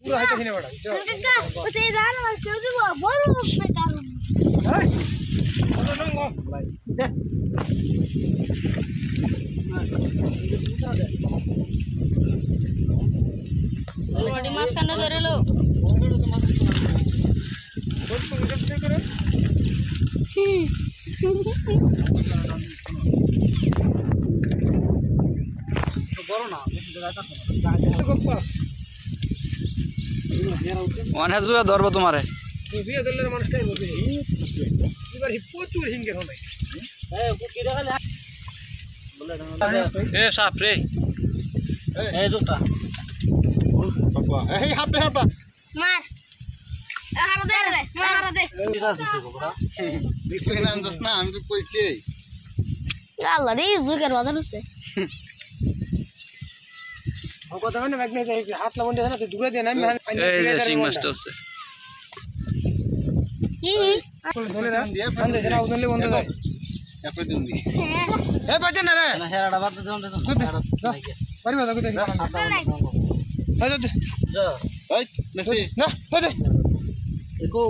পুরো হাইতে কিনে বড় কাকা ওতে জান আর কেউ দিব বড় উঠবে কারণ এই বড় নঙ্গ দে বড়ি মাছ কানে ধরে লো বড় তো মুজব দে করে বড় না গপ্পা ওখানে জুয়া ধরবো তোমারে বিয়ে দলের মানুষটাই বলবে এবার প্রচুর হিংগে হবে এ সাপ রে এই জুটা বাবা এই হাপটা হাপটা মার হারা দে রে হারা দে দেখলি না না আমি তো কইছি আল্লাহ রে জুকের বাজার হচ্ছে ও কথা মানে ম্যাগনেট হাত লাগান দেনা তো দূরে দেনা আমি এই যে সিং মাস্টার আছে কি ধরে না বন্ধ দেনা উদলে বন্ধ যায় একবার দিন দি এ বাজে না রে না হেরাটা বাদ দাও না পারিবা তো কইতে নাই এই এই মেসি না এই দেখো